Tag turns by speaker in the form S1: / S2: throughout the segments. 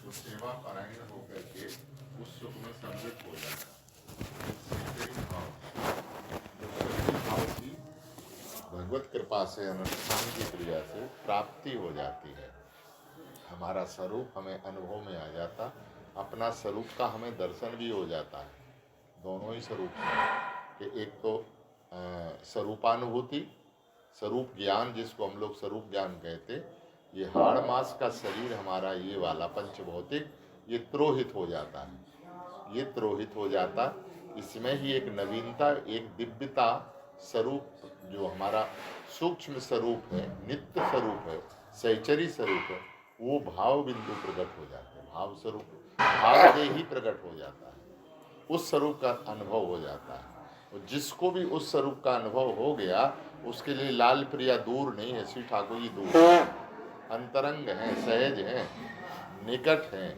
S1: तो सेवा परायण होकर के उस सुख में सम्मिलित हो जाता भाव की भगवत कृपा से अनुष्ठान की क्रिया से प्राप्ति हो जाती है। हमारा स्वरूप हमें अनुभव में आ जाता, अपना स्वरूप का हमें दर्शन भी हो जाता है। दोनों ही स्वरूप हैं कि एक तो स्वरूपानुभूति, स्वरूप ज्ञान, जिसको हम लोग स्वरूप ज्ञान कहते, ये हाड़ मास का शरीर हमारा ये वाला पंचभौतिक ये त्रोहित हो जाता है। ये त्रोहित हो जाता, इसमें ही एक नवीनता, एक दिव्यता, स्वरूप जो हमारा सूक्ष्म स्वरूप है, नित्य स्वरूप है, सहचरी स्वरूप है, वो भाव बिंदु प्रकट हो जाते हैं। भाव स्वरूप भाव से ही प्रकट हो जाता है, उस स्वरूप का अनुभव हो जाता है। और जिसको भी उस स्वरूप का अनुभव हो गया, उसके लिए लाल प्रिया दूर नहीं है, श्री ठाकुर जी दूर है, अंतरंग हैं, सहज हैं, निकट हैं।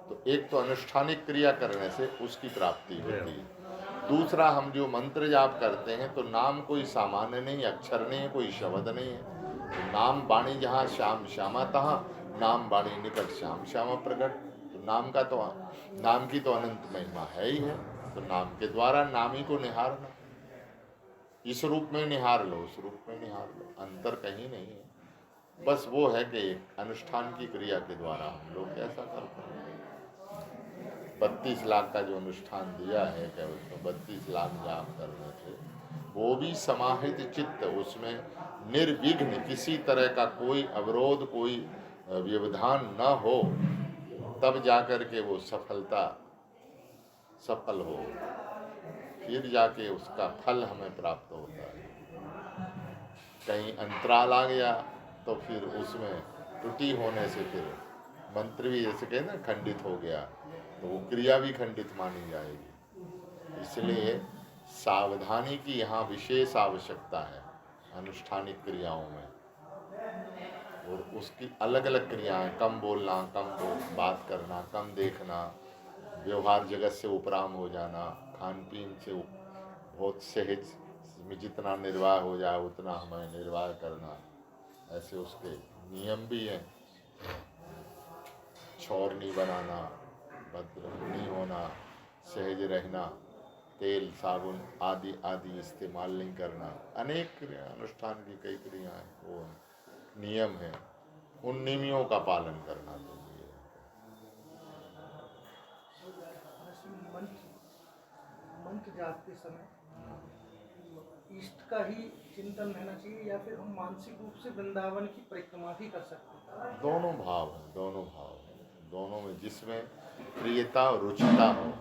S1: तो एक तो अनुष्ठानिक क्रिया करने से उसकी प्राप्ति होती है। दूसरा, हम जो मंत्र जाप करते हैं तो नाम कोई सामान्य नहीं, अक्षर नहीं है, कोई शब्द नहीं है। तो नाम वाणी जहाँ श्याम श्यामा तहाँ, नाम वाणी निकट श्याम श्यामा प्रकट। तो नाम की तो अनंत महिमा है ही है। तो नाम के द्वारा नाम ही को निहारना, इस रूप में निहार लो, उस रूप में निहार लो, अंतर कहीं नहीं है। बस वो है कि अनुष्ठान की क्रिया के द्वारा हम लोग कैसा करते हैं। 32 लाख का जो अनुष्ठान दिया है, क्या उसमें 32 लाख जाप करने से वो भी समाहित चित्त, उसमें निर्विघ्न किसी तरह का कोई अवरोध, कोई व्यवधान न हो, तब जाकर के वो सफल हो, फिर जाके उसका फल हमें प्राप्त होता है। कहीं अंतराल आ गया तो फिर उसमें त्रुटि होने से फिर मंत्र भी जैसे कहे ना खंडित हो गया, तो वो क्रिया भी खंडित मानी जाएगी। इसलिए सावधानी की यहाँ विशेष आवश्यकता है अनुष्ठानिक क्रियाओं में। और उसकी अलग अलग क्रियाएं, कम बोलना, बात करना, कम देखना, व्यवहार जगत से उपराम हो जाना, खान पीन से बहुत सहज में जितना निर्वाह हो जाए उतना हमें निर्वाह करना, ऐसे उसके नियम भी हैं। छौर नहीं बनाना, भद्र नहीं होना, सहज रहना, तेल साबुन आदि आदि इस्तेमाल नहीं करना, अनेक क्रिया अनुष्ठान की कई क्रियाएं वो नियम है, उन नियमों का पालन करना चाहिए।
S2: मंत्र जाप के समय इष्ट का ही चिंतन रहना चाहिए, या फिर हम मानसिक रूप से वृंदावन की परिक्रमा भी कर सकते हैं?
S1: दोनों भाव हैं, दोनों में जिसमें प्रियता और रुचिता हो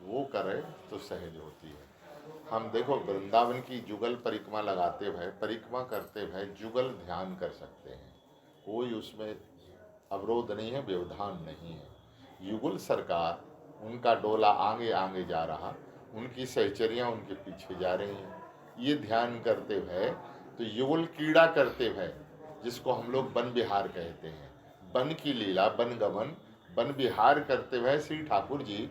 S1: वो करे तो सहज होती है। हम देखो वृंदावन की जुगल परिक्रमा लगाते हुए, परिक्रमा करते हुए जुगल ध्यान कर सकते हैं, कोई उसमें अवरोध नहीं है, व्यवधान नहीं है। युगल सरकार, उनका डोला आगे आगे जा रहा, उनकी सहचरियाँ उनके पीछे जा रही हैं, ये ध्यान करते हुए, तो युगल क्रीड़ा करते हुए, जिसको हम लोग वन विहार कहते हैं, वन की लीला, वन गमन, वन विहार करते हुए श्री ठाकुर जी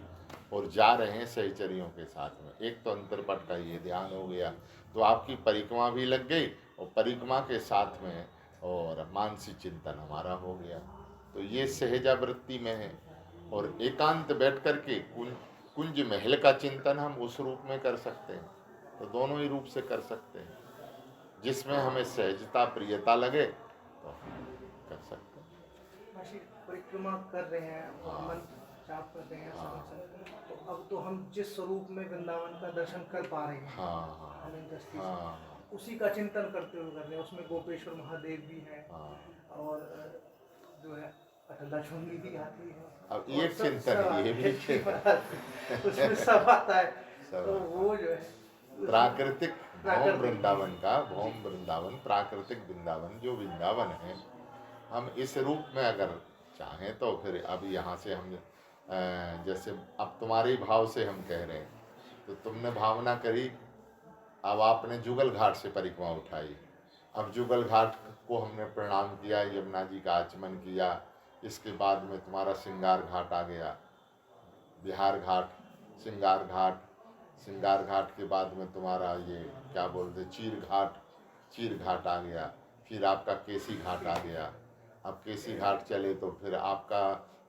S1: और जा रहे हैं सहचरियों के साथ में। एक तो अंतरपट का ये ध्यान हो गया, तो आपकी परिक्रमा भी लग गई और परिक्रमा के साथ में और मानसिक चिंतन हमारा हो गया। तो ये सहजावृत्ति में है। और एकांत बैठ कर के कुंज महल का चिंतन हम उस रूप में कर सकते हैं। तो दोनों ही रूप से कर सकते हैं, जिसमें हमें सहजता प्रियता लगे तो कर सकते हैं।
S2: परिक्रमा कर रहे हैं, मंत्र जाप कर रहे हैं, तो अब तो हम जिस स्वरूप में वृंदावन का दर्शन कर पा रहे हैं, उसी का चिंतन करते हुए कर रहे हैं। उसमें गोपेश्वर महादेव भी हैं, और जो है लक्ष्मी भी आती है।
S1: अब एक चिंतन ये भी
S2: उसमें सब आता है। तो वो जो है
S1: प्राकृतिक भौम वृंदावन का, भौम वृंदावन प्राकृतिक वृंदावन जो वृंदावन है, हम इस रूप में अगर चाहें तो फिर अब यहाँ से हम जैसे अब तुम्हारे भाव से हम कह रहे हैं, तो तुमने भावना करी, अब आपने जुगल घाट से परिक्रमा उठाई, अब जुगल घाट को हमने प्रणाम किया, यमुना जी का आचमन किया, इसके बाद में तुम्हारा श्रृंगार घाट आ गया, बिहार घाट, श्रृंगार घाट के बाद में तुम्हारा ये क्या बोलते चीर घाट आ गया, फिर आपका केसी घाट आ गया। अब केसी घाट चले तो फिर आपका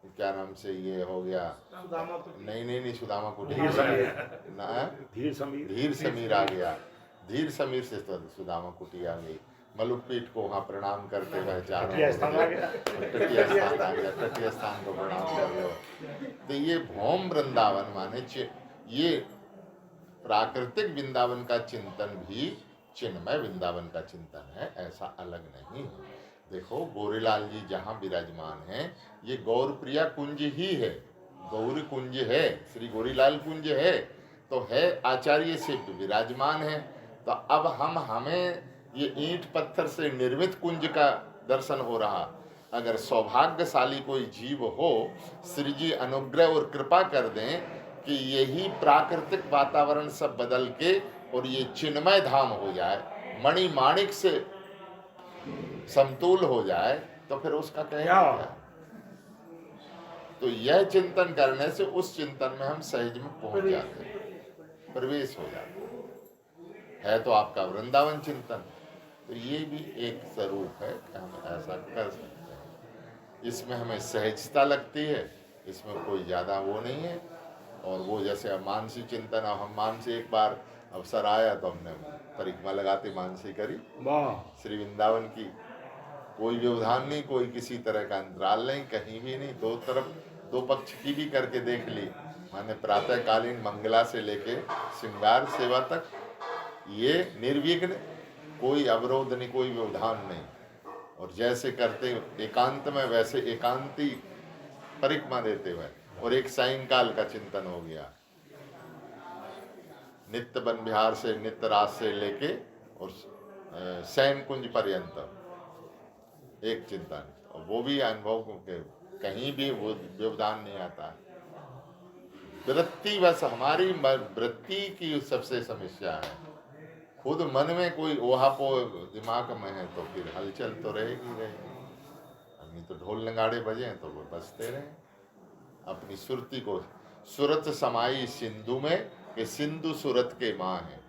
S1: क्या नाम से ये हो गया,
S2: सुदामा कुटीर।
S1: नहीं सुदामा कुटीर
S3: धीर समीर।
S1: ना,
S3: धीर
S1: समीर आ गया, धीर समीर से तो सुदामा कुटी आ गई। मलुकपीठ को वहाँ प्रणाम करते हुए चारों
S3: तटिया स्थान आ गया।
S1: तटिया स्थान आ गया, तटिया स्थान को प्रणाम कर लो। तो ये भौम वृंदावन माने ये प्राकृतिक वृंदावन का चिंतन भी चिन्मय वृंदावन का चिंतन है, ऐसा अलग नहीं है। देखो गोरीलाल जी जहाँ विराजमान हैं, ये गौरप्रिया कुंज ही है, गौरी कुंज है, श्री गोरीलाल कुंज है, तो है आचार्य से विराजमान है। तो अब हमें ये ईंट पत्थर से निर्मित कुंज का दर्शन हो रहा। अगर सौभाग्यशाली कोई जीव हो, श्री जी अनुग्रह और कृपा कर दें कि यही प्राकृतिक वातावरण सब बदल के और ये चिन्मय धाम हो जाए, मणि माणिक से समतुल हो जाए, तो फिर उसका क्या। तो यह चिंतन करने से उस चिंतन में हम सहज में पहुंच जाते हैं, प्रवेश हो जाते है तो आपका वृंदावन चिंतन। तो ये भी एक स्वरूप है कि हम ऐसा कर सकते हैं। इसमें हमें सहजता लगती है, इसमें कोई ज़्यादा वो नहीं है। और वो जैसे मानसी चिंतन, हम मानसी एक बार अवसर आया तो हमने परिक्रमा लगाते मानसी करी श्री वृंदावन की। कोई व्यवधान नहीं, कोई किसी तरह का अंतराल नहीं, कहीं भी नहीं, दो तरफ दो पक्ष की भी करके देख ली। माने प्रातःकालीन मंगला से लेके श्रृंगार सेवा तक ये निर्विघ्न, कोई अवरोध नहीं, कोई व्यवधान नहीं। और जैसे करते एकांत में वैसे एकांती परिक्रमा देते हुए, और एक सायंकाल का चिंतन हो गया, नित्य वन विहार से नित्य रात से लेके और शयन कुंज पर्यंत एक चिंतन। और वो भी अनुभव के कहीं भी वो व्यवधान नहीं आता। वृत्ति, बस हमारी वृत्ति की सबसे समस्या है। खुद मन में कोई ओहापो दिमाग में है तो फिर हलचल तो रहेगी। नहीं तो ढोल नगाड़े बजे तो वो बजते रहे। अपनी सुरती को, सुरत समाई सिंधु में, कि सिंधु सुरत के माँ है।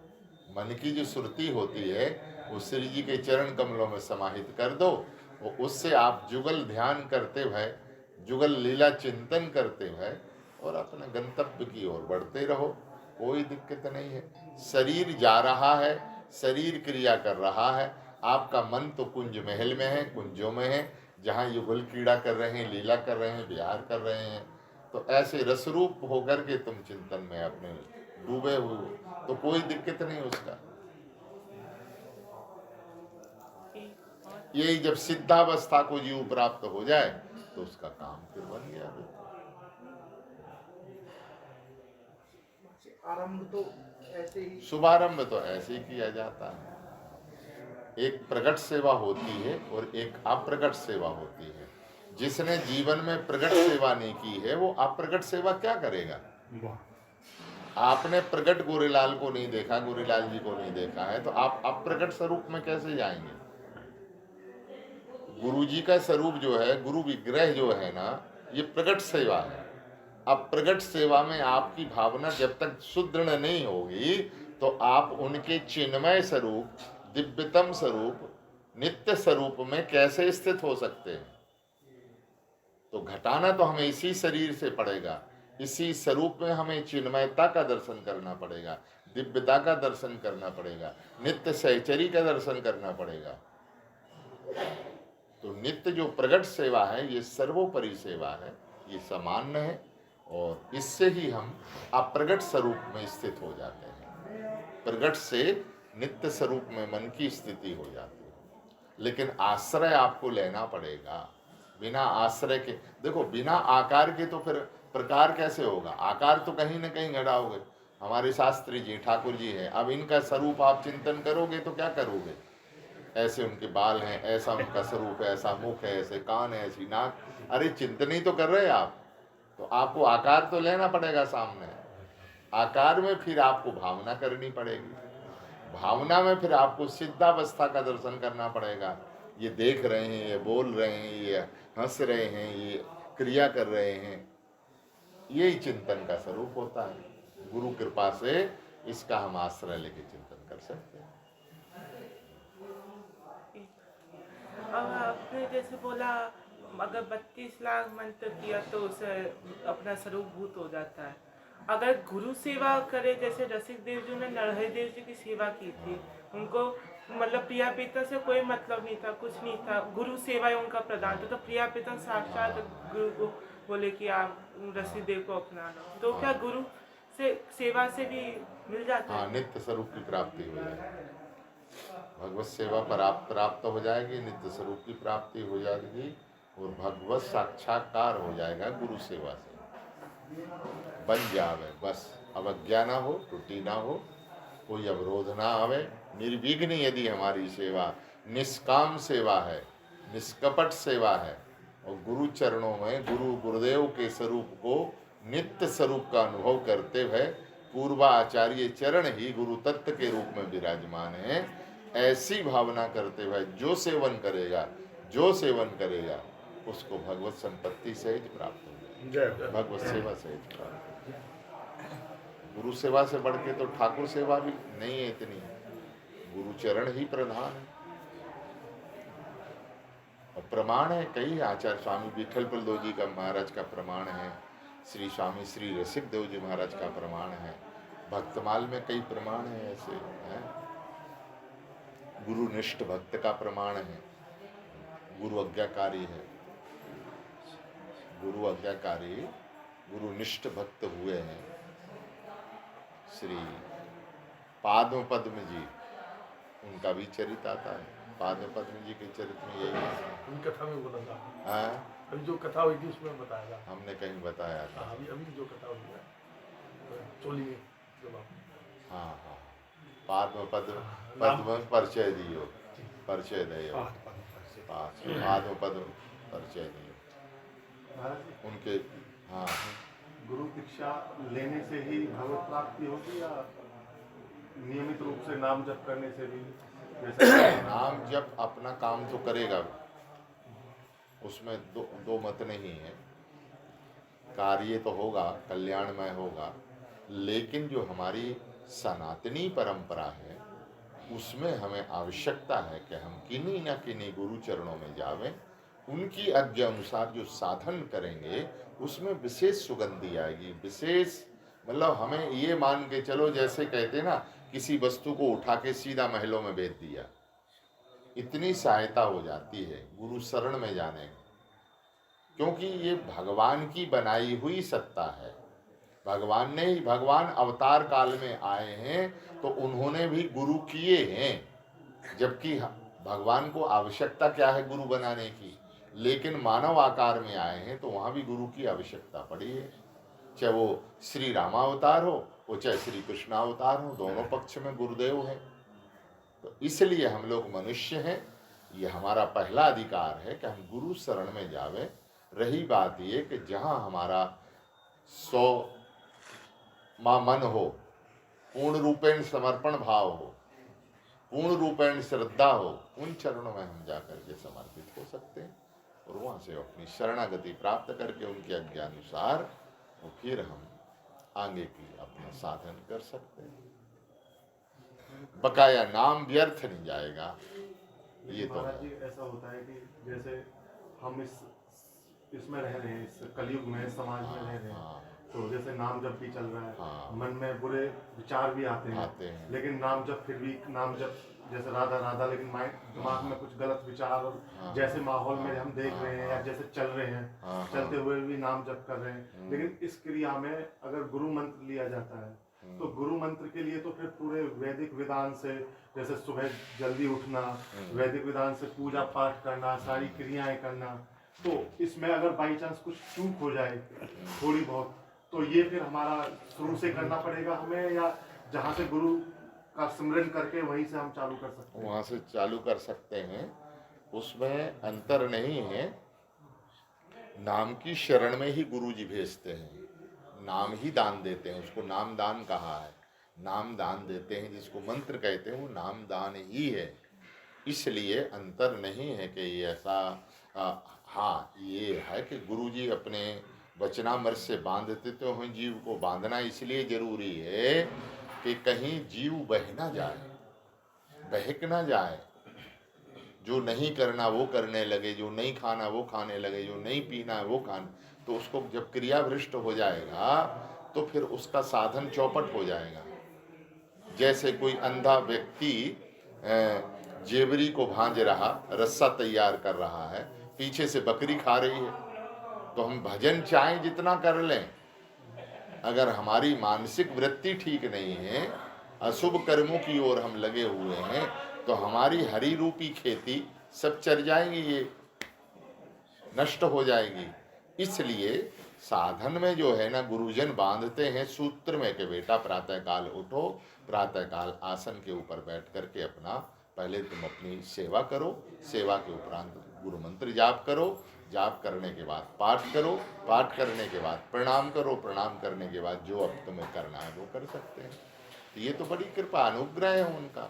S1: मन की जो सुरती होती है वो श्री जी के चरण कमलों में समाहित कर दो, और उससे आप जुगल ध्यान करते हुए, जुगल लीला चिंतन करते हुए और अपने गंतव्य की ओर बढ़ते रहो, कोई दिक्कत नहीं है। शरीर जा रहा है, शरीर क्रिया कर रहा है, आपका मन तो कुंज महल में है, कुंजों में है, जहाँ युगल क्रीड़ा कर रहे हैं, लीला कर रहे हैं, विहार कर रहे हैं। तो ऐसे रसरूप होकर के तुम चिंतन में अपने डूबे हुए, तो कोई दिक्कत नहीं उसका। यही जब सिद्धावस्था को जीव प्राप्त हो जाए तो उसका काम फिर बन गया।
S2: आरंभ तो ऐसे ही,
S1: शुभारंभ तो ऐसे ही किया जाता है। एक प्रकट सेवा होती है और एक अप्रकट सेवा होती है। जिसने जीवन में प्रकट सेवा नहीं की है वो अप्रकट सेवा क्या करेगा। आपने प्रकट गोरीलाल को नहीं देखा, गोरीलाल जी को नहीं देखा है, तो आप अप्रकट स्वरूप में कैसे जाएंगे। गुरु जी का स्वरूप जो है, गुरु विग्रह जो है ना, ये प्रकट सेवा है। अब प्रकट सेवा में आपकी भावना जब तक सुदृढ़ नहीं होगी तो आप उनके चिन्मय स्वरूप, दिव्यतम स्वरूप, नित्य स्वरूप में कैसे स्थित हो सकते हैं। तो घटाना तो हमें इसी शरीर से पड़ेगा, इसी स्वरूप में हमें चिन्मयता का दर्शन करना पड़ेगा, दिव्यता का दर्शन करना पड़ेगा, नित्य सहचरी का दर्शन करना पड़ेगा। तो नित्य जो प्रगट सेवा है ये सर्वोपरि सेवा है, ये सामान्य है, और इससे ही हम अप्रगट स्वरूप में स्थित हो जाते हैं। प्रगट से नित्य स्वरूप में मन की स्थिति हो जाती है। लेकिन आश्रय आपको लेना पड़ेगा। बिना आश्रय के, देखो बिना आकार के तो फिर प्रकार कैसे होगा। आकार तो कहीं ना कहीं घटाओगे। हमारे शास्त्री जी ठाकुर जी हैं, अब इनका स्वरूप आप चिंतन करोगे तो क्या करोगे। ऐसे उनके बाल हैं, ऐसा उनका स्वरूप है, ऐसा मुख है, ऐसे कान है, ऐसी नाक। अरे चिंतन ही तो कर रहे हैं आप, तो आपको आकार तो लेना पड़ेगा सामने। आकार में फिर आपको भावना करनी पड़ेगी, भावना में फिर आपको सिद्धावस्था का दर्शन करना पड़ेगा। ये देख रहे हैं, ये बोल रहे हैं, ये हंस रहे हैं, ये क्रिया कर रहे हैं, यही चिंतन का स्वरूप होता है। गुरु कृपा से इसका हम आश्रय लेके चिंतन कर सकते हैं।
S4: और आपने जैसे बोला अगर 32 लाख मंत्र किया तो उसे अपना स्वरूप भूत हो जाता है। अगर गुरु सेवा करे, जैसे रसिक देव जी ने नरहरि देव जी की सेवा की थी, उनको मतलब प्रिया पीतन से कोई मतलब नहीं था, कुछ नहीं था, गुरु सेवा ही उनका प्रदान था। तो प्रिया पीतन साक्षात गुरु को बोले कि आप रसिक देव को अपना लो, तो क्या गुरु से सेवा से भी मिल जाता
S1: हाँ,
S4: है?
S1: नित्य स्वरूप की प्राप्ति हो जाएगी, भगवत सेवा प्राप्त हो जाएगी, नित्य स्वरूप की प्राप्ति हो जाएगी और भगवत साक्षात्कार हो जाएगा गुरु सेवा से। बन जावे बस, अवज्ञा ना हो, त्रुटि ना हो, कोई अवरोध ना आवे, निर्विघ्न यदि हमारी सेवा निष्काम सेवा है, निष्कपट सेवा है और गुरु चरणों में गुरु गुरुदेव के स्वरूप को नित्य स्वरूप का अनुभव करते हुए पूर्वाचार्य चरण ही गुरु तत्व के रूप में विराजमान है, ऐसी भावना करते हुए जो सेवन करेगा उसको भगवत संपत्ति सहज प्राप्त हो जाएगी, भगवत सेवा सहज प्राप्त। गुरु सेवा से बढ़ के तो ठाकुर सेवा भी नहीं है इतनी, गुरु चरण ही प्रधान है। और प्रमाण है कई, आचार्य स्वामी विठल प्रदो जी का महाराज का प्रमाण है, श्री स्वामी श्री रसिक देव जी महाराज का प्रमाण है, भक्तमाल में कई प्रमाण है ऐसे हैं। गुरुनिष्ठ भक्त का प्रमाण है, गुरु आज्ञाकारी है, गुरु आज्ञाकारी गुरुनिष्ठ भक्त हुए हैं। श्री पाद्म पद्म जी, उनका भी चरित्र आता है, पाद्म पद्म जी के चरित्र में यही है।
S3: उनकी कथा में बोला था,
S1: हाँ,
S3: अभी जो कथा हुई थी उसमें बताया था,
S1: हमने कहीं बताया था।
S3: अभी जो कथा हुई है चोली में जब आप
S1: हाँ हाँ, पाद्म पद्म परिचय दियो, परिचय दयो, पाद्म पद्म परिचय दियो उनके। हाँ,
S5: गुरु दीक्षा लेने से ही भगवत प्राप्ति होगी या नियमित रूप से नाम जप करने से भी? जैसे
S1: नाम जप अपना काम तो करेगा, उसमें दो मत नहीं है, कार्य तो होगा, कल्याणमय होगा, लेकिन जो हमारी सनातनी परंपरा है उसमें हमें आवश्यकता है कि हम किन्हीं न किन्हीं गुरु चरणों में जावें, उनकी आज्ञा अनुसार जो साधन करेंगे उसमें विशेष सुगंधी आएगी, विशेष मतलब हमें ये मान के चलो, जैसे कहते ना किसी वस्तु को उठा के सीधा महलों में भेज दिया, इतनी सहायता हो जाती है गुरु शरण में जाने में, क्योंकि ये भगवान की बनाई हुई सत्ता है। भगवान ने ही, भगवान अवतार काल में आए हैं तो उन्होंने भी गुरु किए हैं, जबकि भगवान को आवश्यकता क्या है गुरु बनाने की, लेकिन मानव आकार में आए हैं तो वहाँ भी गुरु की आवश्यकता पड़ी है, चाहे वो श्री रामावतार हो वो चाहे श्री कृष्णावतार हो, दोनों पक्ष में गुरुदेव हैं। तो इसलिए हम लोग मनुष्य हैं, ये हमारा पहला अधिकार है कि हम गुरु शरण में जावे। रही बात ये कि जहाँ हमारा 100 मन हो, पूर्ण रूपेण समर्पण भाव हो, पूर्ण रूपेण श्रद्धा हो, उन चरणों में हम जाकर के समर्पित हो सकते हैं और वहाँ से अपनी शरणागति प्राप्त करके उनके आज्ञानुसार और फिर हम आगे की अपना साधन कर सकते हैं। बकाया नाम व्यर्थ नहीं जाएगा, ये तो
S5: महाराज
S1: है।
S5: जी ऐसा होता है कि जैसे हम इसमें रह रहे हैं, इस कलयुग में, समाज में रह रहे हैं, तो जैसे नाम जप भी चल रहा है,
S1: हाँ।
S5: मन में बुरे विचार भी आते हैं, लेकिन नाम जप फिर भी नाम जप, जैसे राधा राधा, लेकिन दिमाग में कुछ गलत विचार, और जैसे माहौल में हम देख रहे हैं या जैसे चल रहे हैं, चलते हुए भी नाम जप कर रहे हैं, लेकिन इस क्रिया में अगर गुरु मंत्र लिया जाता है तो गुरु मंत्र के लिए तो फिर पूरे वैदिक विधान से, जैसे सुबह जल्दी उठना, वैदिक विधान से पूजा पाठ करना, सारी क्रियाएं करना, तो इसमें अगर बाई चांस कुछ चूक हो जाए थोड़ी बहुत, तो ये फिर हमारा शुरू से करना पड़ेगा हमें, या जहाँ से गुरु का स्मरण करके वहीं से हम चालू कर सकते हैं?
S1: वहाँ से चालू कर सकते हैं, उसमें अंतर नहीं है। नाम की शरण में ही गुरु जी भेजते हैं, नाम ही दान देते हैं, उसको नाम दान कहा है, नाम दान देते हैं, जिसको मंत्र कहते हैं वो नाम दान ही है। इसलिए अंतर नहीं है कि ये ऐसा हाँ, ये है कि गुरु जी अपने वचनामृत से बांधते तो हैं, जीव को बांधना इसलिए जरूरी है कि कहीं जीव बह ना जाए, बहक ना जाए, जो नहीं करना वो करने लगे, जो नहीं खाना वो खाने लगे, जो नहीं पीना है वो खाने, तो उसको जब क्रिया भ्रष्ट हो जाएगा तो फिर उसका साधन चौपट हो जाएगा। जैसे कोई अंधा व्यक्ति जेवरी को भांज रहा, रस्सा तैयार कर रहा है, पीछे से बकरी खा रही है, तो हम भजन चाहे जितना कर लें, अगर हमारी मानसिक वृत्ति ठीक नहीं है, अशुभ कर्मों की ओर हम लगे हुए हैं, तो हमारी हरि रूपी खेती सब चर जाएंगी, ये नष्ट हो जाएगी। इसलिए साधन में जो है ना, गुरुजन बांधते हैं सूत्र में कि बेटा प्रातःकाल उठो, प्रातःकाल आसन के ऊपर बैठ करके अपना पहले तुम अपनी सेवा करो, सेवा के उपरांत गुरु मंत्र जाप करो, जाप करने के बाद पाठ करो, पाठ करने के बाद प्रणाम करो, प्रणाम करने के बाद जो अब तुम्हें करना है वो कर सकते हैं। तो ये तो बड़ी कृपा अनुग्रह है उनका।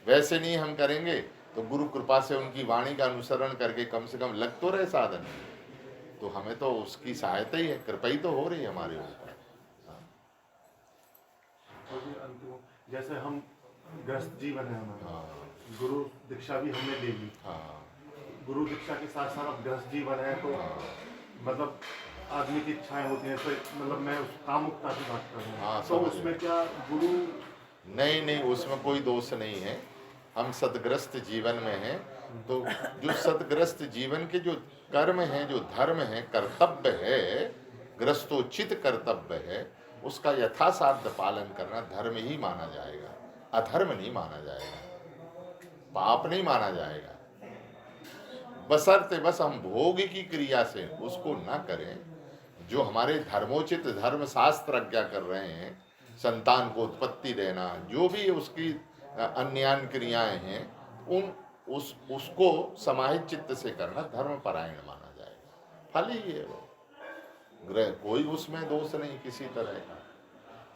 S1: वैसे नहीं हम करेंगे तो गुरु कृपा से उनकी वाणी का अनुसरण करके कम से कम लग तो रहे साधन, तो हमें तो उसकी सहायता ही है, कृपा ही तो हो रही है हमारे ऊपर।
S5: जैसे हम ग्रस्त जीवन है हमारा,
S1: हाँ
S5: गुरु दीक्षा भी हमने ले ली,
S1: हाँ
S5: गुरु दीक्षा के साथ साथ अब ग्रस्त जीवन है, तो मतलब आदमी की इच्छाएं होती हैं, तो मतलब मैं उस कामुकता की बात कर रहा
S1: हाँ,
S5: हूँ, तो उसमें क्या गुरु?
S1: नहीं नहीं, उसमें कोई दोष नहीं है। हम सदग्रस्त जीवन में हैं, तो जो सदग्रस्त जीवन के जो कर्म हैं, जो धर्म है, कर्तव्य है, ग्रस्तोचित कर्तव्य है, उसका यथासाध्य पालन करना धर्म ही माना जाएगा, अधर्म नहीं माना जाएगा, पाप नहीं माना जाएगा। बशर्ते बस हम भोग की क्रिया से उसको ना करें। जो हमारे धर्मोचित धर्म शास्त्र आज्ञा कर रहे हैं, संतान को उत्पत्ति देना, जो भी उसकी अन्यान क्रियाएं हैं, उसको समाहित चित्त से करना धर्मपरायण माना जाएगा। फल ही है वो, कोई उसमें दोष नहीं किसी तरह का।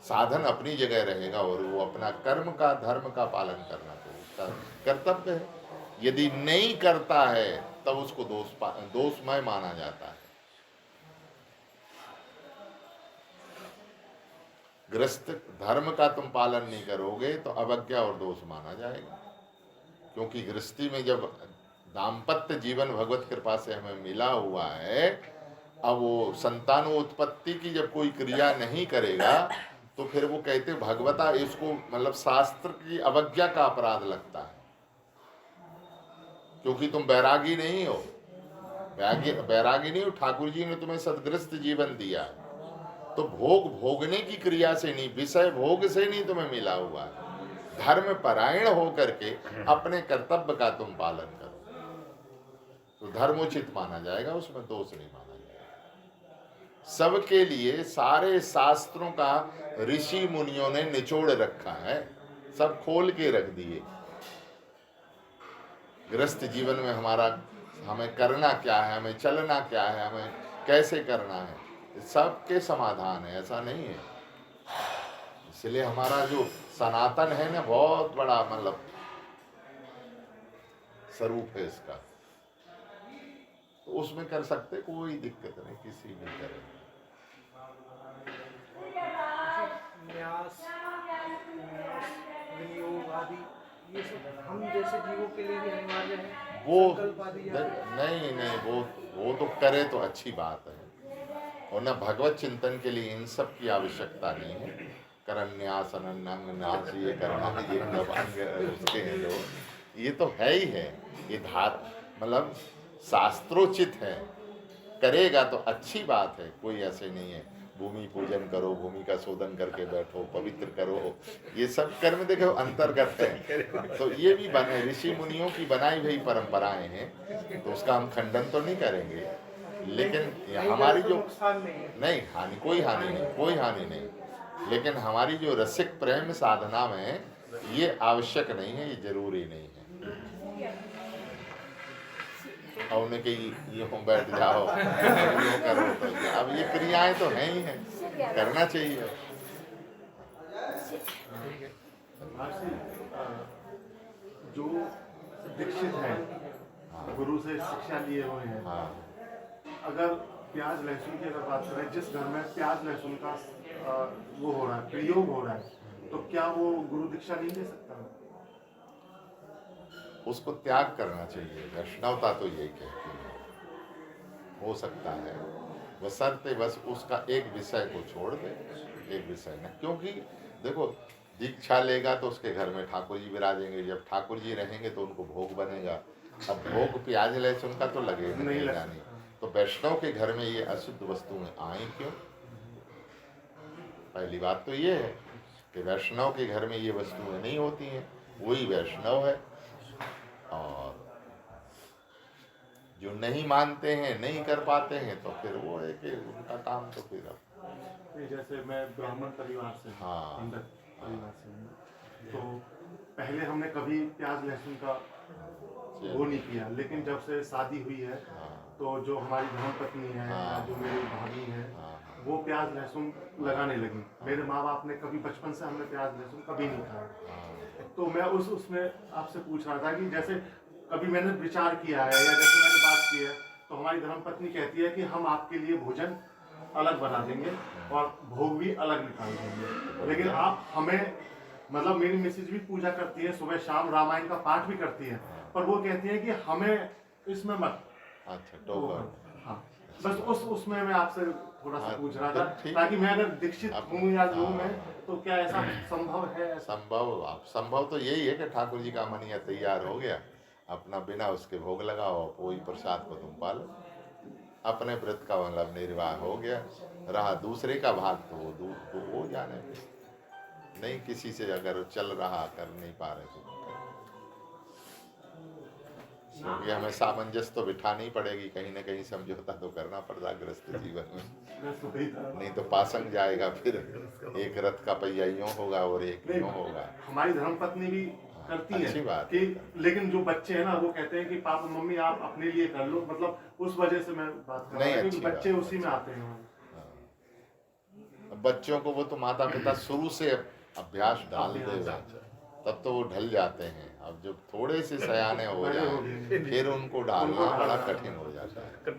S1: साधन अपनी जगह रहेगा और वो अपना कर्म का, धर्म का पालन करना तो उसका कर्तव्य है। यदि नहीं करता है तब उसको दोषमय माना जाता है। ग्रस्त धर्म का तुम पालन नहीं करोगे तो अवज्ञा और दोष माना जाएगा। क्योंकि गृहस्थी में जब दाम्पत्य जीवन भगवत कृपा से हमें मिला हुआ है, अब वो संतानोत्पत्ति की जब कोई क्रिया नहीं करेगा तो फिर वो कहते भगवता, इसको मतलब शास्त्र की अवज्ञा का अपराध लगता है। क्योंकि तुम बैरागी नहीं हो, बैरागी नहीं हो, ठाकुर जी ने तुम्हें सदग्रस्त जीवन दिया, तो भोग भोगने की क्रिया से नहीं, विषय भोग से नहीं तुम्हें मिला हुआ है। धर्म परायण हो करके अपने कर्तव्य का तुम पालन करो तो धर्मोचित माना जाएगा, उसमें दोष नहीं माना जाएगा। सबके लिए सारे शास्त्रों का ऋषि मुनियों ने निचोड़ रखा है, सब खोल के रख दिए। गृहस्थ जीवन में हमें करना क्या है, हमें चलना क्या है, हमें कैसे करना है, सबके समाधान है, ऐसा नहीं है। इसलिए हमारा जो सनातन है ना, बहुत बड़ा मतलब स्वरूप है इसका, तो उसमें कर सकते, कोई दिक्कत नहीं किसी भी तरह।
S2: न्यास, विनियोग आदि ये सब हम जैसे जीवों के लिए भी अनिवार्य है।
S1: वो
S2: संकल्प आदि
S1: नहीं नहीं, वो तो करे तो अच्छी बात है, और न भगवत चिंतन के लिए इन सब की आवश्यकता नहीं है। करन्यास, अनन्यास, ये करना, ये अंग उसके हैं जो, ये तो है ही है, ये धात मतलब शास्त्रोचित है, करेगा तो अच्छी बात है, कोई ऐसे नहीं है। भूमि पूजन करो, भूमि का शोधन करके बैठो, पवित्र करो, ये सब कर्म देखो अंतर्गत है। तो ये भी बने ऋषि मुनियों की बनाई हुई परंपराएं हैं, तो उसका हम खंडन तो नहीं करेंगे, लेकिन हमारी जो नहीं हानि, कोई हानि नहीं, कोई हानि नहीं, लेकिन हमारी जो रसिक प्रेम साधना में ये आवश्यक नहीं है, ये जरूरी नहीं है। और उन्हें कहीं ये बैठ जाओ, ये करो, तो अब ये क्रियाएं तो हैं ही हैं, करना चाहिए।
S5: जो दीक्षित है, गुरु से शिक्षा लिए हुए हैं, अगर प्याज लहसुन की अगर बात करें, जिस घर में प्याज लहसुन का वो हो रहा है, प्रयोग हो रहा है, तो क्या वो गुरु दीक्षा नहीं ले सकता?
S1: उसको त्याग करना चाहिए। वैष्णवता तो यही कहती है। हो सकता है बशर्ते बस उसका एक विषय को छोड़ दे, एक विषय न, क्योंकि देखो दीक्षा लेगा तो उसके घर में ठाकुर जी विराजेंगे, जब ठाकुर जी रहेंगे तो उनको भोग बनेगा। अब भोग प्याज लहसुन का तो लगेगा नहीं, तो वैष्णव के घर में ये अशुद्ध वस्तुएं आई क्यों? पहली बात तो ये है कि वैष्णव के घर में ये वस्तुएं नहीं होती हैं, वही वैष्णव है। और जो नहीं मानते हैं, नहीं कर पाते हैं, तो फिर वो है कि उनका काम तो फिर अब
S5: जैसे मैं ब्राह्मण परिवार से,
S1: हाँ,
S5: पंडित परिवार से हूँ, तो पहले हमने कभी प्याज लहसुन का वो नहीं किया, लेकिन जब से शादी हुई है तो जो हमारी धर्मपत्नी है या जो मेरी भाभी है वो प्याज लहसुन लगाने लगी। मेरे माँ बाप ने कभी बचपन से हमने प्याज लहसुन कभी नहीं खाया। तो मैं उसमें आपसे पूछ रहा था कि जैसे कभी मैंने विचार किया है या जैसे मैंने बात की है, तो हमारी धर्मपत्नी कहती है कि हम आपके लिए भोजन अलग बना देंगे और भोग भी अलग निकाल देंगे, लेकिन आप हमें, मतलब मेरी मिसेज भी पूजा करती है, सुबह शाम रामायण का पाठ भी करती है, पर वो कहती है कि हमें इसमें मत।
S1: अच्छा, टोकर।
S5: हाँ, बस उसमें मैं आपसे थोड़ा सा पूछ रहा था, ताकि मैं अगर दीक्षित हूँ या जो मैं, तो क्या ऐसा संभव है?
S1: संभव तो यही है कि ठाकुर जी का मनिया तैयार हो गया, अपना बिना उसके भोग लगाओ, वही प्रसाद को तुम पालो, अपने व्रत का मतलब निर्वाह हो गया। रहा दूसरे का भाग तो वो दूर तो हो जाने नहीं, किसी से अगर चल रहा कर नहीं पा रहे तो क्योंकि हमें सामंजस्य तो बिठानी पड़ेगी, कहीं ना कहीं समझौता तो करना पड़ता ग्रस्त जीवन में, नहीं तो पासंग जाएगा, फिर एक रथ का पहिया यूं होगा और एक यूं होगा।
S5: हमारी धर्मपत्नी भी करती है,
S1: अच्छी बात
S5: कि लेकिन जो बच्चे हैं ना वो कहते हैं कि पापा मम्मी आप अपने लिए कर लो, मतलब उस वजह से मैं बात कर रहा हूं, क्योंकि बच्चे उसी में आते हैं।
S1: बच्चों को वो तो माता पिता शुरू से अभ्यास डाल देगा, तब तो वो ढल जाते हैं। अब जब थोड़े से सयाने हो जाए फिर उनको डालना बड़ा कठिन हो जाता है।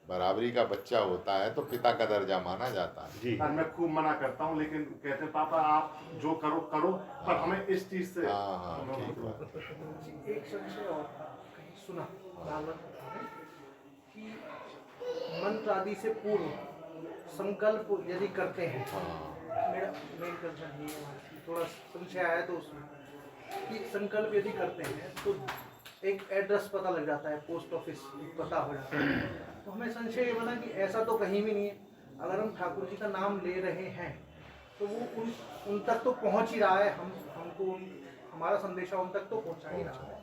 S1: बराबरी का बच्चा होता है तो पिता का दर्जा माना जाता है।
S5: मैं खूब मना करता हूँ, लेकिन कहते हैं पापा आप जो करो करो, पर हमें इस चीज से।
S1: ठीक बात।
S2: एक संशय और कहीं सुना कि मंत्र आदि से पूर्व संकल्प यदि करते हैं, मेरा मेन कंसर्न ये है, थोड़ा संशय आया तो उसमें कि संकल्प यदि करते हैं तो एक एड्रेस पता लग जाता है, पोस्ट ऑफिस पता हो जाता है, तो हमें संशय ये बना कि ऐसा तो कहीं भी नहीं है। अगर हम ठाकुर जी का नाम ले रहे हैं तो वो उन तक तो पहुंच ही रहा है, हमको हमारा संदेशा उन तक तो पहुंचा ही रहा है।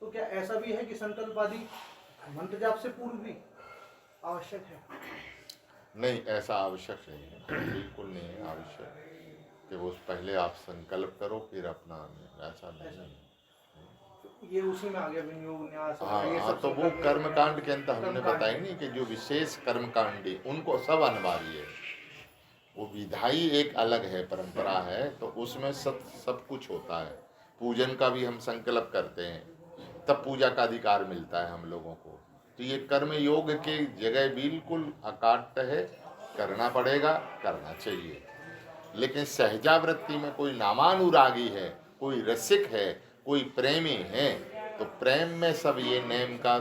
S2: तो क्या ऐसा भी है कि संकल्प आदि मंत्र जाप से पूर्व भी आवश्यक है?
S1: नहीं, ऐसा आवश्यक नहीं है, बिल्कुल नहीं है आवश्यक कि वो पहले आप संकल्प करो फिर अपना, ऐसा नहीं है।
S2: ये उसी में आ गया विनियोग न्यास।
S1: हाँ, तो वो कर्मकांड के अंदर हमने बताई नहीं कि जो विशेष कर्मकांडी उनको सब अनिवार्य है। वो विधाई एक अलग है, परंपरा है, तो उसमें सब कुछ होता है। पूजन का भी हम संकल्प करते हैं तब पूजा का अधिकार मिलता है हम लोगों को। तो ये कर्म योग के जगह बिल्कुल अकाट्य है, करना पड़ेगा, करना चाहिए। लेकिन सहजावृत्ति में कोई नामानुरागी है, कोई रसिक है, कोई प्रेमी है, तो प्रेम में सब ये नेम का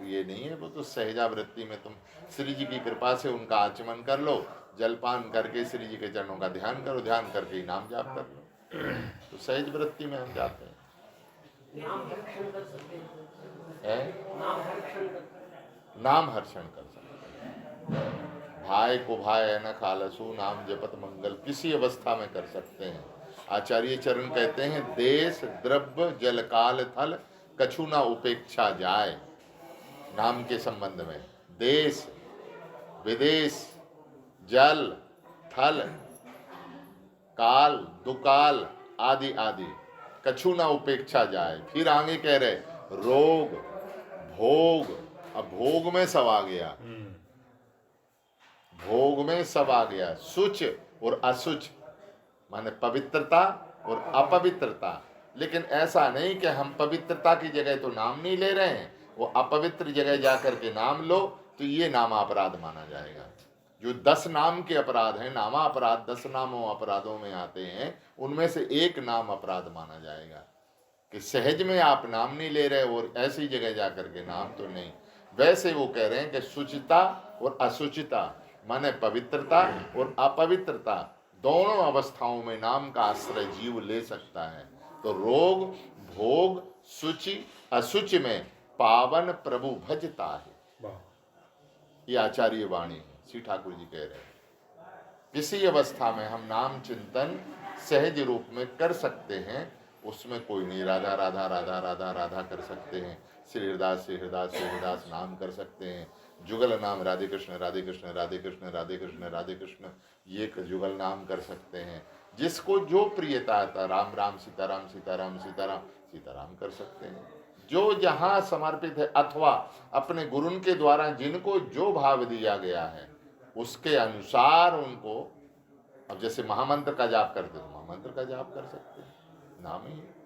S1: ये नहीं है। वो तो सहजावृत्ति में तुम श्री जी की कृपा से उनका आचमन कर लो, जलपान करके श्री जी के चरणों का ध्यान करो, ध्यान करके नाम जाप कर लो, तो सहज वृत्ति में हम जाते हैं। नाम हर्षण कर सकते हैं। भाई को भाई न खालसु नाम जपत मंगल किसी अवस्था में कर सकते हैं। आचार्य चरण कहते हैं देश द्रव्य जल काल थल कछु ना उपेक्षा जाए। नाम के संबंध में देश विदेश जल थल काल दुकाल आदि आदि कछु ना उपेक्षा जाए। फिर आगे कह रहे रोग भोग, अब भोग में सब आ गया, भोग में सब आ गया, शुच और अशुच माने पवित्रता और अपवित्रता। लेकिन ऐसा नहीं कि हम पवित्रता की जगह तो नाम नहीं ले रहे हैं, वो अपवित्र जगह जाकर के नाम लो तो ये नाम अपराध माना जाएगा। जो 10 नाम के अपराध हैं, नामा अपराध 10 नामों अपराधों में आते हैं, उनमें से एक नाम अपराध माना जाएगा। कि सहज में आप नाम नहीं ले रहे और ऐसी जगह जाकर के नाम तो नहीं। वैसे वो कह रहे हैं कि शुचिता और अशुचिता माने पवित्रता और अपवित्रता दोनों अवस्थाओं में नाम का आश्रय जीव ले सकता है। तो रोग भोग शुचि अशुचि में पावन प्रभु भजता है। ये आचार्य वाणी है, श्री ठाकुर जी कह रहे हैं। किसी अवस्था में हम नाम चिंतन सहज रूप में कर सकते हैं, उसमें कोई नहीं। राधा राधा राधा राधा राधा कर सकते हैं, श्री हरिदास श्री हरिदास श्री हरिदास नाम कर सकते हैं, जुगल नाम राधे कृष्ण राधे कृष्ण राधे कृष्ण राधे कृष्ण राधे कृष्ण ये जुगल नाम कर सकते हैं। जिसको जो प्रियता आता, राम राम सीताराम सीताराम सीताराम सीताराम कर सकते हैं, जो जहाँ समर्पित है। अथवा अपने गुरुन के द्वारा जिनको जो भाव दिया गया है उसके अनुसार उनको, अब जैसे महामंत्र का जाप करते तो महामंत्र का जाप कर सकते हैं, नाम ही है।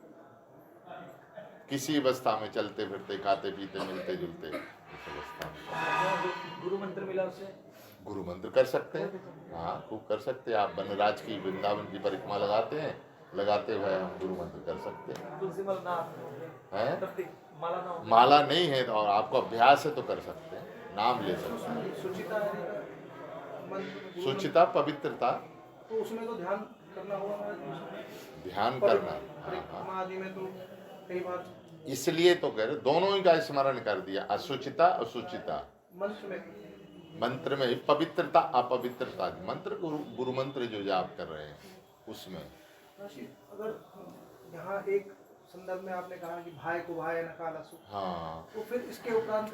S1: किसी अवस्था में चलते फिरते खाते पीते मिलते जुलते उस अवस्था में
S2: गुरु मंत्र मिला उसे
S1: गुरु मंत्र कर सकते हैं। हाँ खूब कर सकते हैं। आप वनराज की वृंदावन की परिक्रमा लगाते हैं, लगाते हुए हम गुरु मंत्र कर सकते हैं।
S2: तुलसी माला
S1: हैं?
S2: माला ना हो।
S1: माला नहीं है और आपको अभ्यास है तो कर सकते हैं, नाम ले सकते हैं।
S2: शुचिता
S1: शुचिता पवित्रता
S2: तो उसमें तो ध्यान करना होगा
S1: ध्यान करना।
S2: परिक्रमा आदि में तो कई बार
S1: इसलिए तो कह रहे दोनों ही का स्मरण कर दिया, अशुचिता अशुचिता। मंत्र में ही पवित्रता अपवित्रता, मंत्र गुरु मंत्र जो जाप कर रहे हैं उसमें।
S2: अगर यहाँ एक संदर्भ में आपने कहा कि भाई को भाई नकाल असुख,
S1: हाँ
S2: तो फिर इसके उपरांत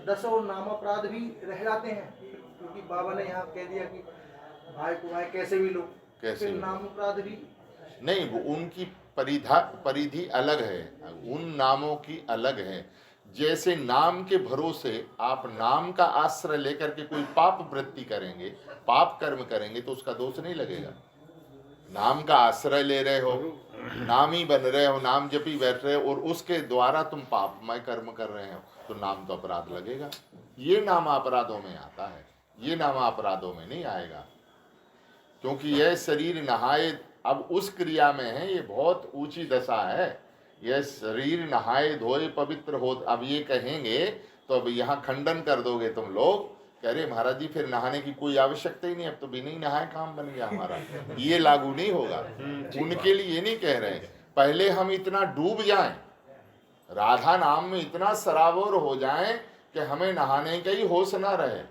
S2: 10 और नाम अपराध भी रह जाते हैं, क्योंकि बाबा ने यहाँ कह दिया कि भाई को भाई कैसे भी लो,
S1: कैसे
S2: फिर
S1: भी
S2: नाम अपराध भी
S1: नहीं। वो उनकी परिधि अलग है, उन नामों की अलग है। जैसे नाम के भरोसे आप नाम का आश्रय लेकर के कोई पाप वृत्ति करेंगे, पाप कर्म करेंगे तो उसका दोष नहीं लगेगा। नाम का आश्रय ले रहे हो, नाम ही बन रहे हो, नाम जपी बैठ रहे हो और उसके द्वारा तुम पापमय कर्म कर रहे हो तो नाम तो अपराध लगेगा। ये नाम अपराधों में आता है, ये नाम अपराधों में नहीं आएगा, क्योंकि यह शरीर नहाए अब उस क्रिया में है। ये बहुत ऊंची दशा है। यह शरीर नहाए धोए पवित्र हो, अब ये कहेंगे तो अब यहाँ खंडन कर दोगे तुम लोग, कह रहे महाराज जी फिर नहाने की कोई आवश्यकता ही नहीं, अब तो बिना ही नहाए काम बन गया हमारा। ये लागू नहीं होगा। उनके लिए ये नहीं कह रहे, पहले हम इतना डूब जाएं, राधा नाम में इतना सराबोर हो जाएं कि हमें नहाने का ही होश ना रहे,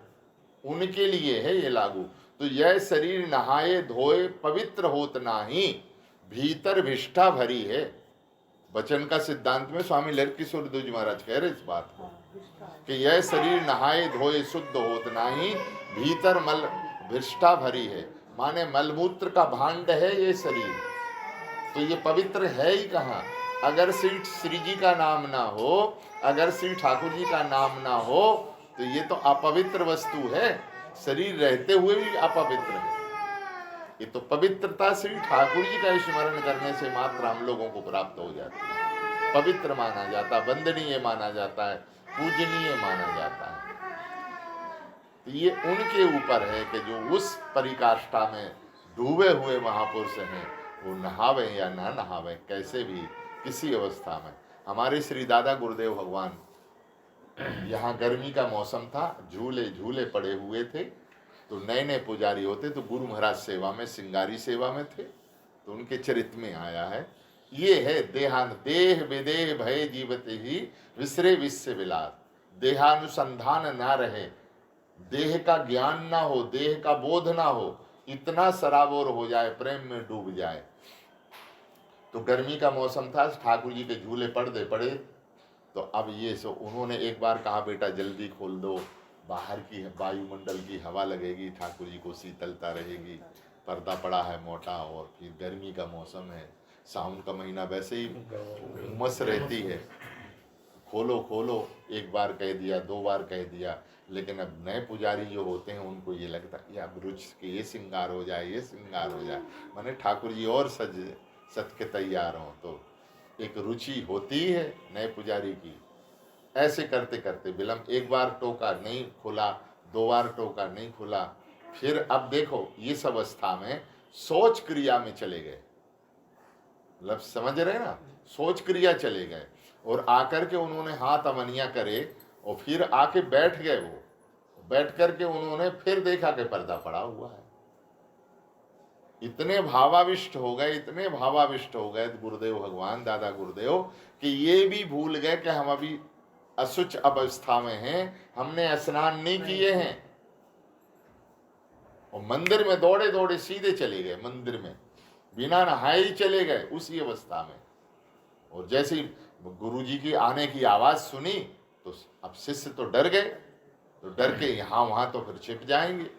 S1: उनके लिए है ये लागू। तो यह शरीर नहाए धोए पवित्र होत नाही, भीतर विष्ठा भरी है। वचन का सिद्धांत में स्वामी ललित किशोर जी महाराज कह रहे इस बात को कि यह शरीर नहाए धोए शुद्ध होत नाही, भीतर मल विष्ठा भरी है, माने मलमूत्र का भांड है ये शरीर। तो ये पवित्र है ही कहाँ? अगर श्री जी का नाम ना हो, अगर श्री ठाकुर जी का नाम ना हो तो ये तो अपवित्र वस्तु है, शरीर रहते हुए भी अपवित्र है। ये तो पवित्रता श्री ठाकुर जी का स्मरण करने से मात्र हम लोगों को प्राप्त हो जाती है, पवित्र माना जाता है, वंदनीय माना जाता है, पूजनीय माना जाता है। तो ये उनके ऊपर है कि जो उस परिकाष्ठा में डूबे हुए महापुरुष हैं वो नहावे या ना नहावे, कैसे भी किसी अवस्था में। हमारे श्री दादा गुरुदेव भगवान, यहाँ गर्मी का मौसम था, झूले झूले पड़े हुए थे, तो नए नए पुजारी होते तो गुरु महाराज सेवा में, सिंगारी सेवा में थे, तो उनके चरित्र में आया है ये है देहान देह विदेह भय जीवते ही विसरे विश्व विलास। देहानुसंधान ना रहे, देह का ज्ञान ना हो, देह का बोध ना हो, इतना सराबोर हो जाए, प्रेम में डूब जाए। तो गर्मी का मौसम था, ठाकुर जी के झूले पड़े, तो अब ये सो उन्होंने एक बार कहा बेटा जल्दी खोल दो, बाहर की वायुमंडल की हवा लगेगी, ठाकुर जी को शीतलता रहेगी। पर्दा पड़ा है मोटा और फिर गर्मी का मौसम है, सावन का महीना वैसे ही उमस रहती है, खोलो खोलो, एक बार कह दिया, 2 बार कह दिया। लेकिन अब नए पुजारी जो होते हैं उनको ये लगता है अब रुचि के ये श्रृंगार हो जाए, ये श्रृंगार हो जाए, माने ठाकुर जी और सज के तैयार हों। तो एक रुचि होती है नए पुजारी की। ऐसे करते करते विलम्ब, एक बार टोका नहीं खुला, 2 बार टोका नहीं खुला, फिर अब देखो इस अवस्था में सोच क्रिया में चले गए। मतलब समझ रहे ना, सोच क्रिया चले गए और आकर के उन्होंने हाथ अमनिया करे और फिर आके बैठ गए। वो बैठ करके उन्होंने फिर देखा कि पर्दा पड़ा हुआ है। इतने भावाविष्ट हो गए, इतने भावाविष्ट हो गए गुरुदेव भगवान दादा गुरुदेव कि ये भी भूल गए कि हम अभी असुच अवस्था में हैं, हमने स्नान नहीं किए हैं। और मंदिर में दौड़े दौड़े सीधे चले गए, मंदिर में बिना नहाए ही चले गए उसी अवस्था में। और जैसे ही गुरुजी की आने की आवाज सुनी तो अब शिष्य तो डर गए, तो डर के यहाँ वहां तो फिर छिप जाएंगे।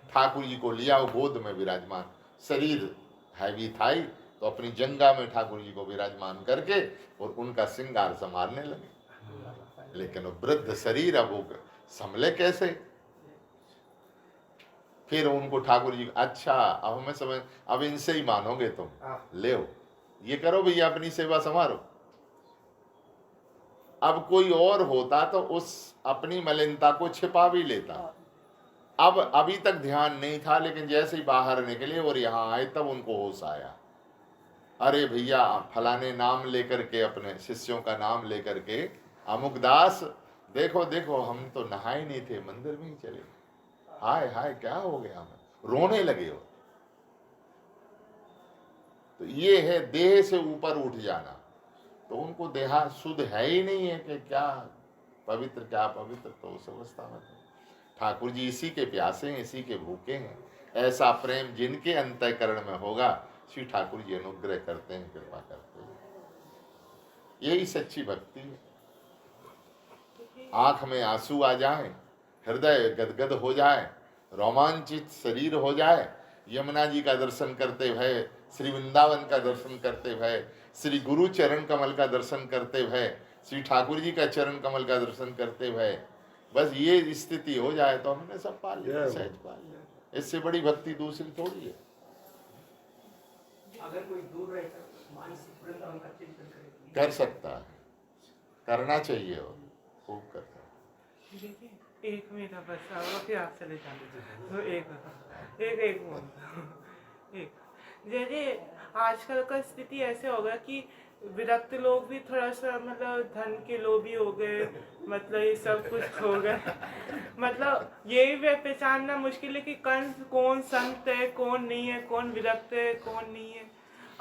S1: ठाकुर जी को लिया, वो गोद में विराजमान, शरीर हैवी था ही, तो अपनी जंगा में ठाकुर जी को विराजमान करके और उनका श्रृंगार संवारने लगे। लेकिन वो वृद्ध शरीर अब वो संभले कैसे। फिर उनको ठाकुर जी, अच्छा अब हमें समझ, अब इनसे ही मानोगे तुम, ले ये करो भैया, अपनी सेवा संभालो। अब कोई और होता तो उस अपनी मलिनता को छिपा भी लेता। अब अभी तक ध्यान नहीं था, लेकिन जैसे ही बाहर निकले और यहाँ आए तब उनको होश आया, अरे भैया फलाने नाम लेकर के, अपने शिष्यों का नाम लेकर के, अमुकदास देखो देखो हम तो नहाए नहीं थे, मंदिर में ही चले, हाय हाय क्या हो गया हमें, रोने लगे हो। तो ये है देह से ऊपर उठ जाना। तो उनको देहा शुद्ध है ही नहीं है कि क्या पवित्र क्या पवित्र, तो उस अवस्था में ठाकुर जी इसी के प्यासे हैं, इसी के भूखे हैं। ऐसा प्रेम जिनके अंतःकरण में होगा, श्री ठाकुर जी अनुग्रह करते हैं, कृपा करते हैं। यही सच्ची भक्ति है। आंख में आंसू आ जाए, हृदय गदगद हो जाए, रोमांचित शरीर हो जाए, यमुना जी का दर्शन करते हुए, श्री वृंदावन का दर्शन करते हुए, श्री गुरु चरण कमल का दर्शन करते हुए, श्री ठाकुर जी का चरण कमल का दर्शन करते हुए, बस ये स्थिति हो जाए तो हमने सब पा लिया, सहज पा लिया। इससे बड़ी भक्ति दूसरी थोड़ी है।
S2: अगर कोई दूर रहकर मानसिक वृंदावन का चिंतन करे,
S1: कर सकता है, करना चाहिए, और खूब करता है।
S4: देखिए एक मेरा बच्चा होगा, फिर आप चले जाना। तो एक जैसे आजकल का स्थिति ऐसे हो गया कि विरक्त लोग भी थोड़ा सा मतलब धन के लोभी हो गए, मतलब ये सब कुछ हो गए। मतलब यही वे पहचानना मुश्किल है कि कौन संत है, कौन नहीं है, कौन विरक्त है, कौन नहीं है।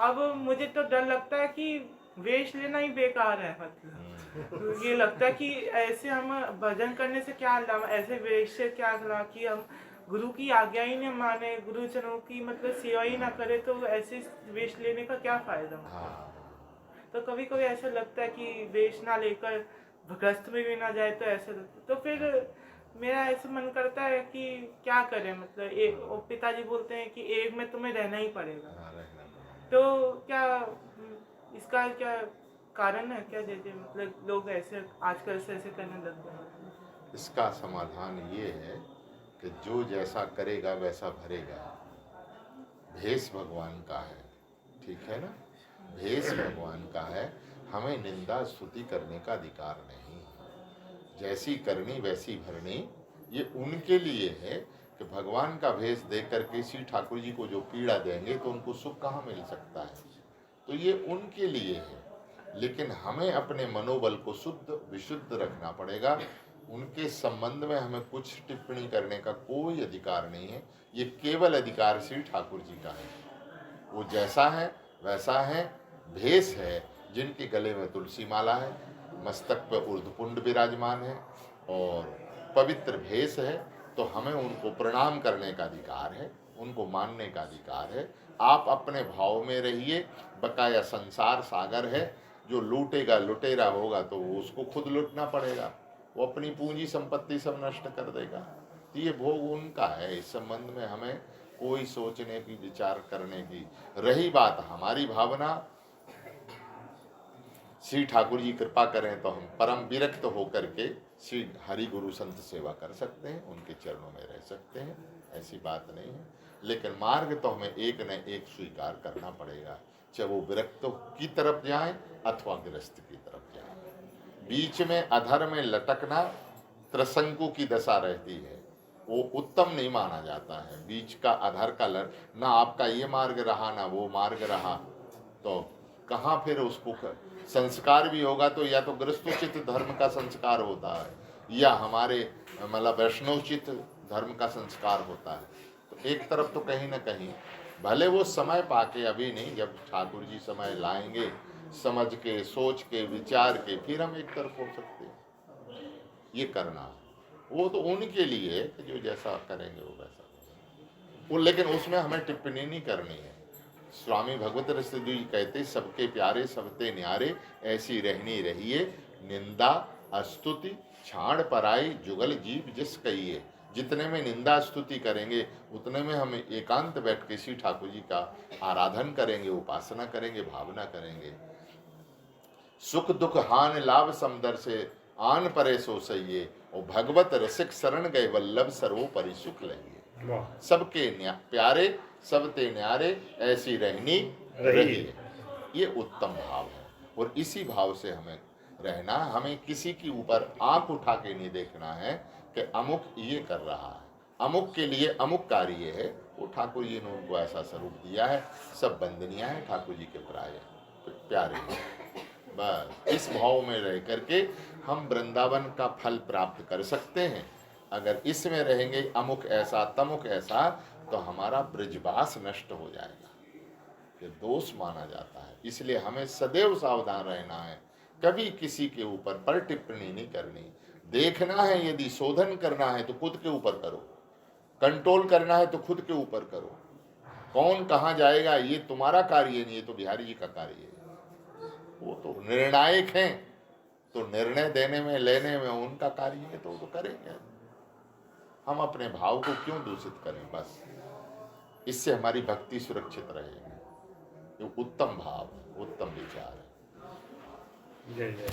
S4: अब मुझे तो डर लगता है कि वेश लेना ही बेकार है। मतलब ये लगता है कि ऐसे हम भजन करने से क्या लाभ, ऐसे वेश से क्या लाभ कि हम गुरु की आज्ञा ही नहीं माने, गुरुजनों की मतलब सेवा ही ना करे, तो ऐसे वेश लेने का क्या फायदा। तो कभी कभी ऐसा लगता है कि वेश ना लेकर भगस्त में भी ना जाए तो ऐसा लगता। तो फिर मेरा ऐसा मन करता है कि क्या करें, मतलब एक पिताजी बोलते हैं कि एक में तुम्हें रहना ही पड़ेगा। तो क्या इसका क्या कारण है, क्या जैसे मतलब लोग ऐसे आजकल से ऐसे करने लग गए।
S1: इसका समाधान ये है कि जो जैसा करेगा वैसा भरेगा। भेष भगवान का है, ठीक है ना, भेष भगवान का है। हमें निंदा स्तुति करने का अधिकार नहीं। जैसी करनी वैसी भरनी, ये उनके लिए है कि भगवान का भेष देख करके श्री ठाकुर जी को जो पीड़ा देंगे तो उनको सुख कहाँ मिल सकता है। तो ये उनके लिए है, लेकिन हमें अपने मनोबल को शुद्ध विशुद्ध रखना पड़ेगा। उनके संबंध में हमें कुछ टिप्पणी करने का कोई अधिकार नहीं है। ये केवल अधिकार श्री ठाकुर जी का है। वो जैसा है वैसा है। भेष है, जिनके गले में तुलसी माला है, मस्तक पर ऊर्ध्वपुंड विराजमान है और पवित्र भेष है, तो हमें उनको प्रणाम करने का अधिकार है, उनको मानने का अधिकार है। आप अपने भाव में रहिए। बकाया संसार सागर है, जो लूटेगा लुटेरा होगा तो वो उसको खुद लूटना पड़ेगा। वो अपनी पूंजी संपत्ति सब नष्ट कर देगा। तो ये भोग उनका है। इस संबंध में हमें कोई सोचने की, विचार करने की। रही बात हमारी भावना, श्री ठाकुर जी कृपा करें तो हम परम विरक्त होकर के श्री हरि गुरु संत सेवा कर सकते हैं, उनके चरणों में रह सकते हैं, ऐसी बात नहीं है। लेकिन मार्ग तो हमें एक न एक स्वीकार करना पड़ेगा, चाहे वो विरक्त की तरफ जाएं अथवा गृहस्थ की तरफ जाएं। बीच में अधर में लटकना त्रिशंकु की दशा रहती है, वो उत्तम नहीं माना जाता है। बीच का अधर का ना आपका ये मार्ग रहा ना वो मार्ग रहा, तो कहाँ फिर उसको संस्कार भी होगा तो या तो गृहस्थोचित धर्म का संस्कार होता है या हमारे मतलब वैष्णवचित धर्म का संस्कार होता है। तो एक तरफ तो कहीं ना कहीं भले वो समय पाके अभी नहीं, जब ठाकुर जी समय लाएंगे समझ के सोच के विचार के फिर हम एक तरफ हो सकते हैं। ये करना वो तो उनके लिए है कि जो जैसा करेंगे वो वैसा वो, लेकिन उसमें हमें टिप्पणी नहीं करनी है। स्वामी भगवत रसिद जी कहते सबके प्यारे सबते न्यारे ऐसी रहनी रहिए, निंदा अस्तुति छाड़ पराई जुगल जीव जिस कहिए। जितने में निंदा स्तुति करेंगे उतने में हम एकांत बैठ के श्री ठाकुर जी का आराधन करेंगे, उपासना करेंगे, भावना करेंगे। सुख दुख हान लाभ समदर से आन परे सो सहिए, और भगवत रसिक शरण गए वल्लभ सर्वोपरि सुख लहिए। सबके प्यारे सबते न्यारे ऐसी रहनी रहिए, ये उत्तम भाव है। और इसी भाव से हमें रहना, हमें किसी के ऊपर आंख उठा के नहीं देखना है कि अमुक ये कर रहा है, अमुक के लिए अमुक कार्य है। वो ठाकुर जी ने उनको ऐसा स्वरूप दिया है, सब बंदनियां हैं ठाकुर जी के प्राय प्यारे हैं। बस इस भाव में रह करके हम वृंदावन का फल प्राप्त कर सकते हैं। अगर इसमें रहेंगे अमुक ऐसा तमुक ऐसा तो हमारा ब्रजवास नष्ट हो जाएगा, ये दोष माना जाता है। इसलिए हमें सदैव सावधान रहना है, कभी किसी के ऊपर पर टिप्पणी नहीं करनी। देखना है, यदि शोधन करना है तो खुद के ऊपर करो, कंट्रोल करना है तो खुद के ऊपर करो। कौन कहाँ जाएगा ये तुम्हारा कार्य नहीं है, तो बिहारी जी का कार्य है। वो तो निर्णायक हैं, तो निर्णय देने में लेने में उनका कार्य है, तो वो तो करेंगे। हम अपने भाव को क्यों दूषित करें? बस इससे हमारी भक्ति सुरक्षित रहेगी। ये उत्तम भाव, उत्तम विचार है।
S3: जय जय।